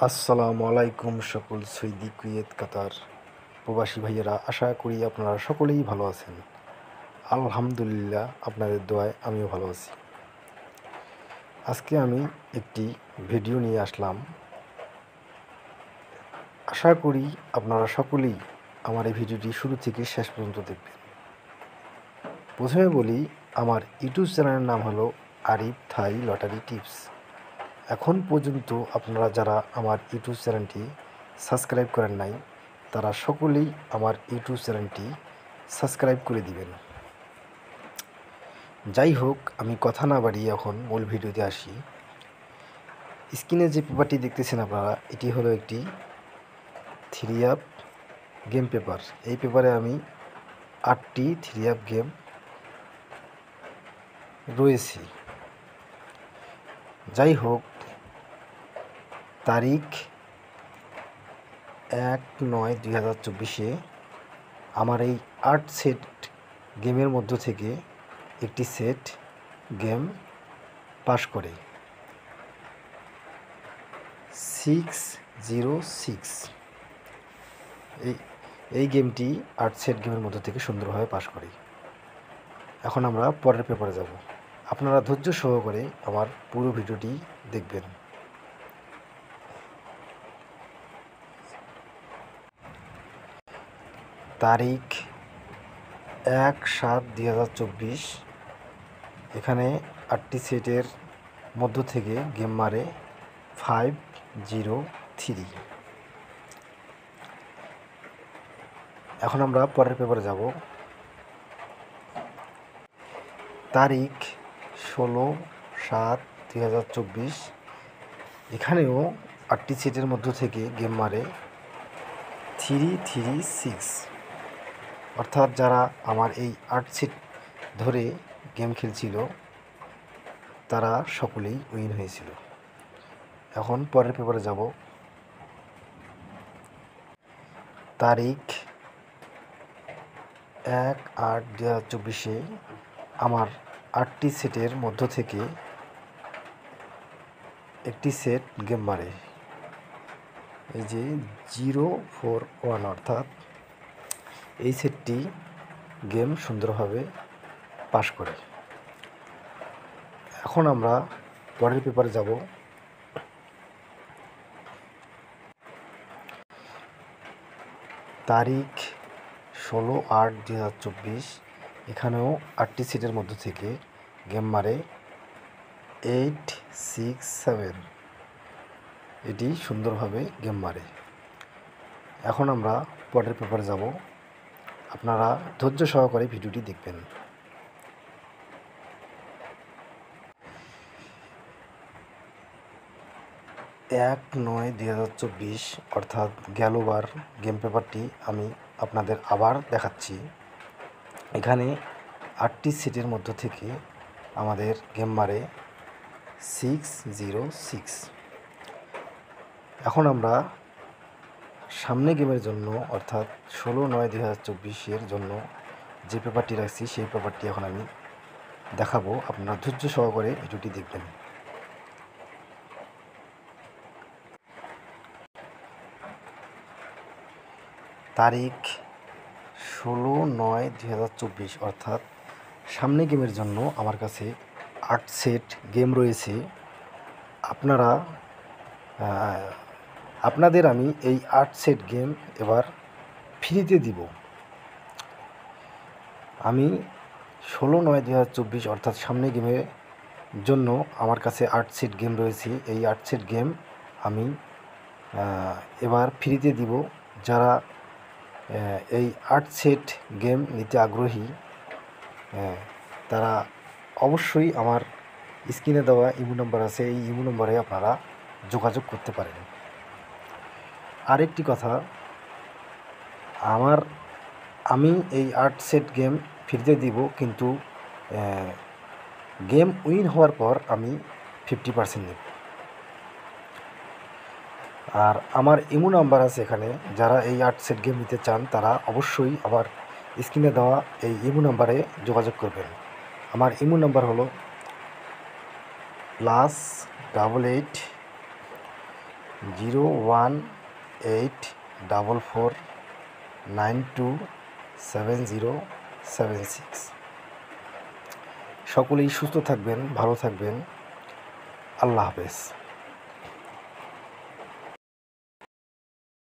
আসসালামু আলাইকুম সকল সৌদি কুয়েত কাতার প্রবাসী ভাইয়েরা, আশা করি আপনারা সকলেই ভালো আছেন। আলহামদুলিল্লাহ, আপনাদের দোয়ায় আমিও ভালো আছি। আজকে আমি একটি ভিডিও নিয়ে আসলাম। আশা করি আপনারা সকলেই আমার এই ভিডিওটি শুরু থেকে শেষ পর্যন্ত দেখবেন। প্রথমে বলি, আমার ইউটিউব চ্যানেলের নাম হলো আরিফ থাই লটারি টিপস। এখন পর্যন্ত আপনারা যারা আমার ইউটিউব চ্যানেলটি সাবস্ক্রাইব করেন নাই, তারা সকলেই আমার ইউটিউব চ্যানেলটি সাবস্ক্রাইব করে দিবেন। যাই হোক, আমি কথা না বাড়িয়ে এখন মূল ভিডিওতে আসি। স্ক্রিনে যে পেপারটি দেখতেছেন আপনারা, এটি হলো একটি 3 গেম পেপার। এই পেপারে আমি 8টি 3 গেম রয়েছে। যাই হোক, তারিখ 1/9/2024 আমার এই 8 সেট গেমের মধ্য থেকে একটি সেট গেম পাস করে 606। এই গেমটি 8 সেট গেমের মধ্য থেকে সুন্দরভাবে পাস করে। এখন আমরা পরের পেপারে যাব। আপনারা ধৈর্য সহকারে আমার পুরো ভিডিওটি দেখবেন। তারিখ 1/7/2024, এখানে 8টি সেটের মধ্য থেকে গেম মারে 503। এখন আমরা পরের পেপারে যাব। তারিখ 16/7/2024, এখানেও 8টি সেটের মধ্য থেকে গেম মারে 336। অর্থাৎ যারা আমার এই 8 সেট ধরে গেম খেলছিল তারা সকলেই উইন হয়েছিল। এখন পরের পেপারে যাব। তারিখ 1/8/2024, আমার 8টি সেটের মধ্য থেকে একটি সেট গেম মারে, এই যে 041। অর্থাৎ এই সেটটি গেম সুন্দরভাবে পাস করে। এখন আমরা পরের পেপারে যাব। তারিখ 16/8/2024, এখানেও 8টি সিটের মধ্য থেকে গেম মারে 867। এটি সুন্দরভাবে গেম মারে। এখন আমরা পরের পেপারে যাব। আপনারা ধৈর্য সহকারে ভিডিওটি দেখবেন। 1/9/2024, অর্থাৎ গেলবার গেম পেপারটি আমি আপনাদের আবার দেখাচ্ছি। এখানে 8টি সিটের মধ্য থেকে আমাদের গেম মারে 606। এখন আমরা সামনে গেমের জন্য, অর্থাৎ 16/9/2024 জন্য যে পেপারটি রাখছি সেই পেপারটি এখন আমি দেখাবো। আপনারা ধৈর্য সহকারে ভিডিওটি দেখবেন। তারিখ 16/9/2024, অর্থাৎ সামনে গেমের জন্য আমার কাছে 8 সেট গেম রয়েছে। আপনাদের আমি এই 8 সেট গেম এবার ফ্রিতে দিব। আমি 16/9/2024, অর্থাৎ সামনে গেমের জন্য আমার কাছে 8 সেট গেম রয়েছে। এই 8 সেট গেম আমি এবার ফ্রিতে দিব। যারা এই 8 সেট গেম নিতে আগ্রহী, তারা অবশ্যই আমার স্ক্রিনে দেওয়া ইমো নম্বর আছে, এই ইমো নম্বরে আপনারা যোগাযোগ করতে পারেন। আরেকটি কথা, আমি এই 8 সেট গেম ফ্রিতে দিব, কিন্তু গেম উইন হওয়ার পর আমি 50% নেব। আর আমার ইমো নাম্বার আছে এখানে। যারা এই 8 সেট গেম নিতে চান তারা অবশ্যই আমার স্ক্রিনে দেওয়া এই ইমো নাম্বারে যোগাযোগ করবেন। আমার ইমো নাম্বার হলো +88 01844927076। সকলেই সুস্থ থাকবেন, ভালো থাকবেন। আল্লাহ হাফেজ।